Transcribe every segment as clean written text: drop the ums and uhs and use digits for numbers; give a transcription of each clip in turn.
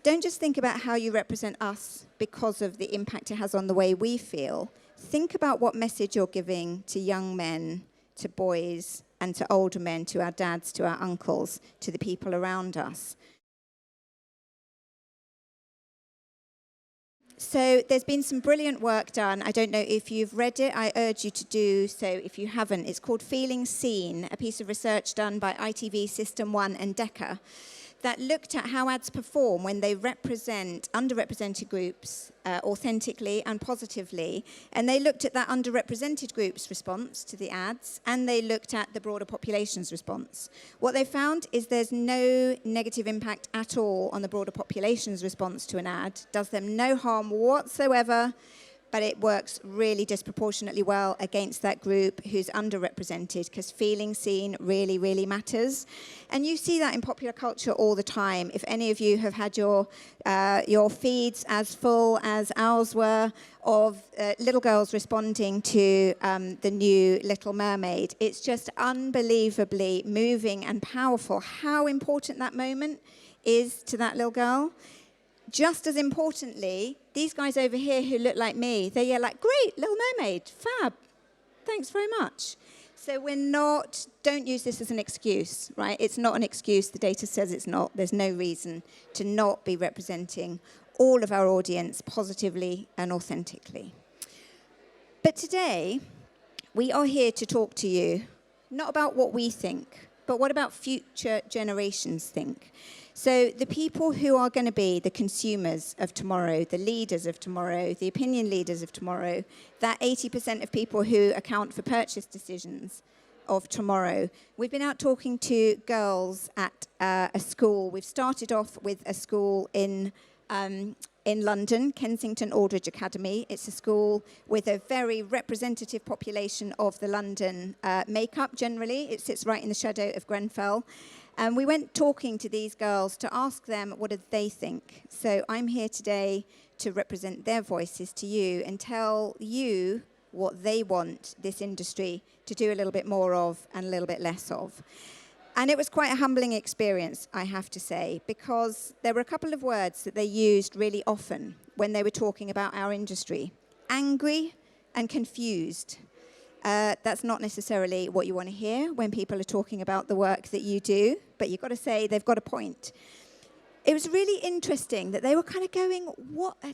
don't just think about how you represent us because of the impact it has on the way we feel. Think about what message you're giving to young men, to boys, and to older men, to our dads, to our uncles, to the people around us. So there's been some brilliant work done. I don't know if you've read it. I urge you to do so if you haven't. It's called Feeling Seen, a piece of research done by ITV System 1 and Decca that looked at how ads perform when they represent underrepresented groups authentically and positively. And they looked at that underrepresented group's response to the ads, and they looked at the broader population's response. What they found is there's no negative impact at all on the broader population's response to an ad. Does them no harm whatsoever, but it works really disproportionately well against that group who's underrepresented, because feeling seen really, really matters. And you see that in popular culture all the time. If any of you have had your feeds as full as ours were of little girls responding to the new Little Mermaid, it's just unbelievably moving and powerful how important that moment is to that little girl. Just as importantly, these guys over here who look like me, they yell like, "Great, Little Mermaid, fab, thanks very much." So don't use this as an excuse, right? It's not an excuse. The data says it's not. There's no reason to not be representing all of our audience positively and authentically. But today, we are here to talk to you, not about what we think, but what about future generations think. So the people who are going to be the consumers of tomorrow, the leaders of tomorrow, the opinion leaders of tomorrow, that 80% of people who account for purchase decisions of tomorrow. We've been out talking to girls at a school. We've started off with a school in London, Kensington Aldridge Academy. It's a school with a very representative population of the London makeup generally. It sits right in the shadow of Grenfell. And we went talking to these girls to ask them what did they think. So I'm here today to represent their voices to you and tell you what they want this industry to do a little bit more of and a little bit less of. And it was quite a humbling experience, I have to say, because there were a couple of words that they used really often when they were talking about our industry: angry and confused. That's not necessarily what you want to hear when people are talking about the work that you do, but you've got to say they've got a point. It was really interesting that they were kind of going, why?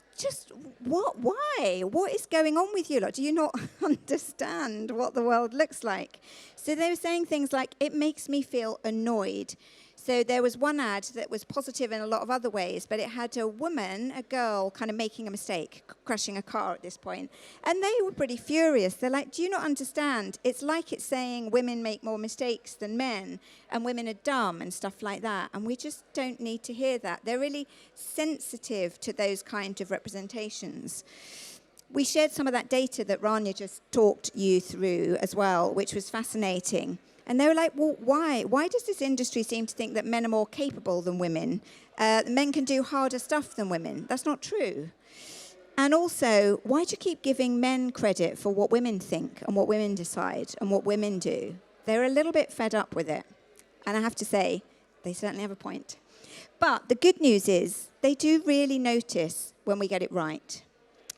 What is going on with you lot? Do you not understand what the world looks like? So they were saying things like, it makes me feel annoyed. So there was one ad that was positive in a lot of other ways, but it had a girl kind of making a mistake, crashing a car at this point. And they were pretty furious. They're like, do you not understand? It's like it's saying women make more mistakes than men and women are dumb and stuff like that. And we just don't need to hear that. They're really sensitive to those kind of representations. We shared some of that data that Rania just talked you through as well, which was fascinating. And they were like, well, why? Why does this industry seem to think that men are more capable than women? Men can do harder stuff than women. That's not true. And also, why do you keep giving men credit for what women think and what women decide and what women do? They're a little bit fed up with it. And I have to say, they certainly have a point. But the good news is they do really notice when we get it right.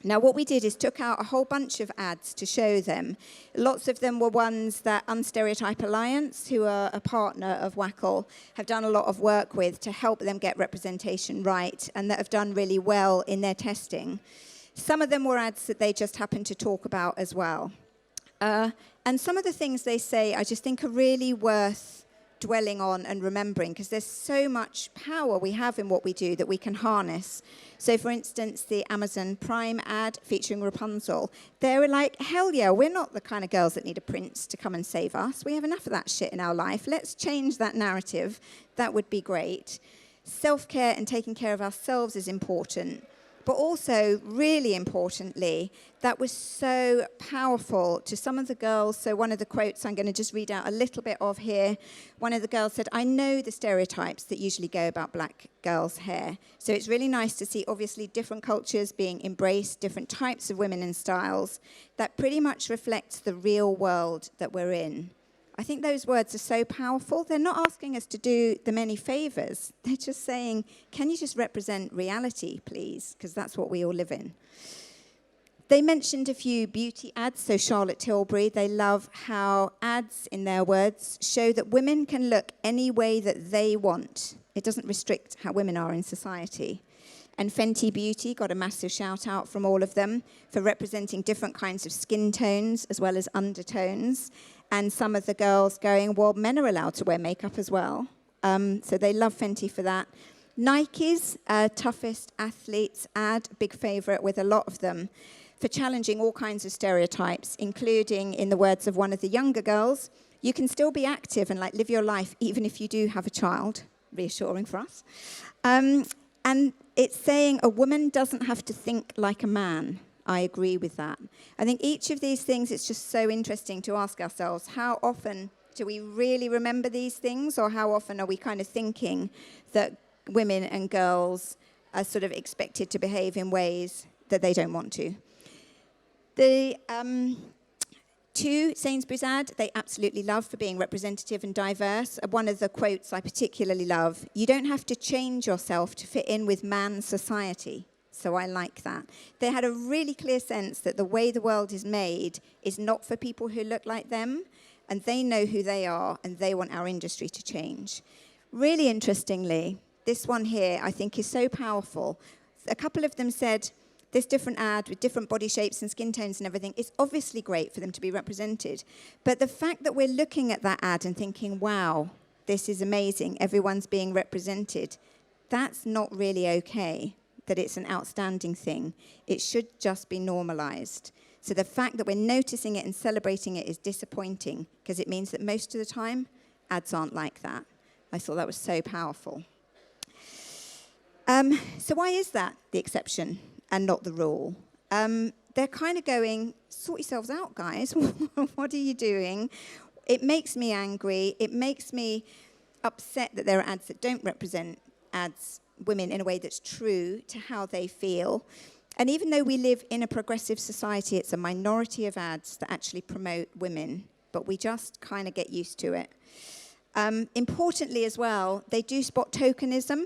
Now, what we did is took out a whole bunch of ads to show them. Lots of them were ones that Unstereotype Alliance, who are a partner of WACL, have done a lot of work with to help them get representation right and that have done really well in their testing. Some of them were ads that they just happened to talk about as well. And some of the things they say I just think are really worth dwelling on and remembering, because there's so much power we have in what we do that we can harness. So, for instance, the Amazon Prime ad featuring Rapunzel, they were like, hell yeah, we're not the kind of girls that need a prince to come and save us. We have enough of that shit in our life. Let's change that narrative. That would be great. Self-care and taking care of ourselves is important. But also, really importantly, that was so powerful to some of the girls. So one of the quotes I'm going to just read out a little bit of here. One of the girls said, I know the stereotypes that usually go about black girls' hair. So it's really nice to see, obviously, different cultures being embraced, different types of women and styles. That pretty much reflects the real world that we're in. I think those words are so powerful. They're not asking us to do them any favors. They're just saying, can you just represent reality, please? Because that's what we all live in. They mentioned a few beauty ads. So Charlotte Tilbury, they love how ads, in their words, show that women can look any way that they want. It doesn't restrict how women are in society. And Fenty Beauty got a massive shout out from all of them for representing different kinds of skin tones as well as undertones. And some of the girls going, well, men are allowed to wear makeup as well. So they love Fenty for that. Nike's Toughest Athletes ad, big favorite with a lot of them, for challenging all kinds of stereotypes, including, in the words of one of the younger girls, you can still be active and live your life even if you do have a child. Reassuring for us. And it's saying a woman doesn't have to think like a man. I agree with that. I think each of these things, it's just so interesting to ask ourselves, how often do we really remember these things, or how often are we kind of thinking that women and girls are sort of expected to behave in ways that they don't want to? The two Sainsbury's ad, they absolutely love for being representative and diverse. One of the quotes I particularly love, you don't have to change yourself to fit in with man's society. So I like that. They had a really clear sense that the way the world is made is not for people who look like them, and they know who they are, and they want our industry to change. Really interestingly, this one here I think is so powerful. A couple of them said, this different ad with different body shapes and skin tones and everything, it's obviously great for them to be represented. But the fact that we're looking at that ad and thinking, wow, this is amazing, everyone's being represented, that's not really okay, that it's an outstanding thing. It should just be normalized. So the fact that we're noticing it and celebrating it is disappointing, because it means that most of the time, ads aren't like that. I thought that was so powerful. So why is that the exception and not the rule? They're kind of going, sort yourselves out, guys. What are you doing? It makes me angry. It makes me upset that there are ads that don't represent women in a way that's true to how they feel. And even though we live in a progressive society, it's a minority of ads that actually promote women, but we just kind of get used to it. Importantly as well, they do spot tokenism.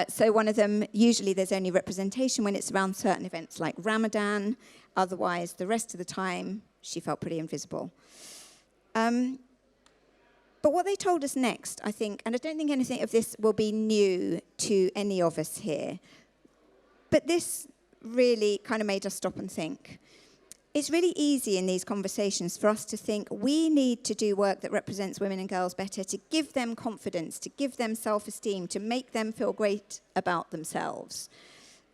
So one of them, usually there's only representation when it's around certain events like Ramadan. Otherwise, the rest of the time, she felt pretty invisible. But what they told us next, I think, and I don't think anything of this will be new to any of us here, but this really kind of made us stop and think. It's really easy in these conversations for us to think we need to do work that represents women and girls better, to give them confidence, to give them self-esteem, to make them feel great about themselves.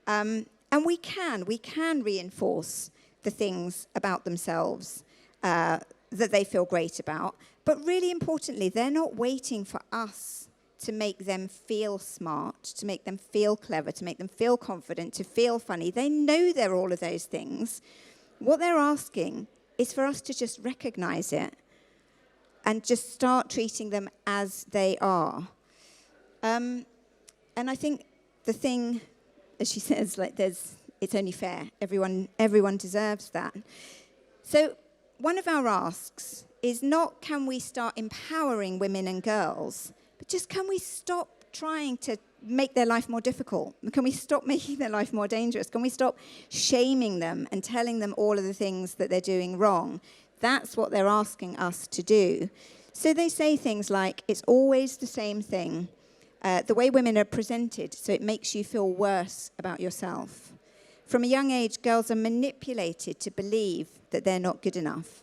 And we can reinforce the things about themselves that they feel great about. But really importantly, they're not waiting for us to make them feel smart, to make them feel clever, to make them feel confident, to feel funny. They know they're all of those things. What they're asking is for us to just recognize it and just start treating them as they are. And I think the thing, as she says, it's only fair. Everyone deserves that. So one of our asks is not, can we start empowering women and girls, but just can we stop trying to make their life more difficult? Can we stop making their life more dangerous? Can we stop shaming them and telling them all of the things that they're doing wrong? That's what they're asking us to do. So they say things like, it's always the same thing. The way women are presented, so it makes you feel worse about yourself. From a young age, girls are manipulated to believe that they're not good enough.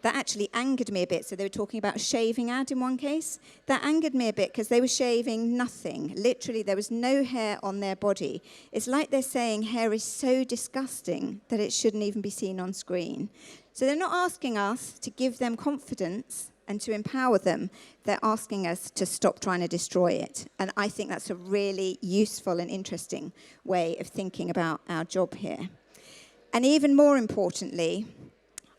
That actually angered me a bit. So they were talking about a shaving ad in one case. That angered me a bit because they were shaving nothing. Literally, there was no hair on their body. It's like they're saying hair is so disgusting that it shouldn't even be seen on screen. So they're not asking us to give them confidence and to empower them. They're asking us to stop trying to destroy it. And I think that's a really useful and interesting way of thinking about our job here. And even more importantly,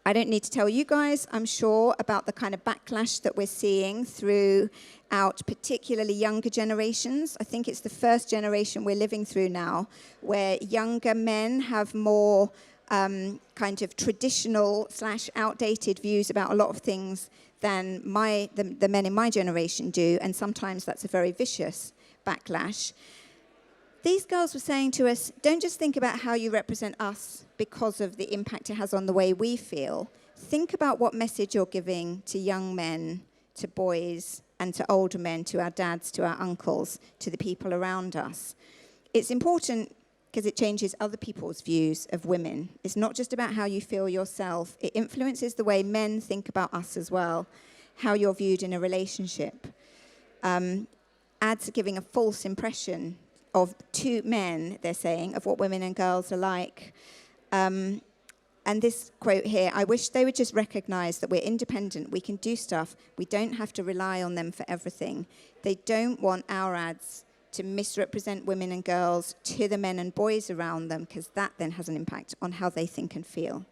I don't need to tell you guys, I'm sure, about the kind of backlash that we're seeing throughout particularly younger generations. I think it's the first generation we're living through now where younger men have more kind of traditional / outdated views about a lot of things than the men in my generation do, and sometimes that's a very vicious backlash. These girls were saying to us, don't just think about how you represent us because of the impact it has on the way we feel. Think about what message you're giving to young men, to boys, and to older men, to our dads, to our uncles, to the people around us. It's important because it changes other people's views of women. It's not just about how you feel yourself. It influences the way men think about us as well, how you're viewed in a relationship. Ads are giving a false impression to men, they're saying, of what women and girls are like. And this quote here, I wish they would just recognize that we're independent, we can do stuff, we don't have to rely on them for everything. They don't want our ads to misrepresent women and girls to the men and boys around them, because that then has an impact on how they think and feel.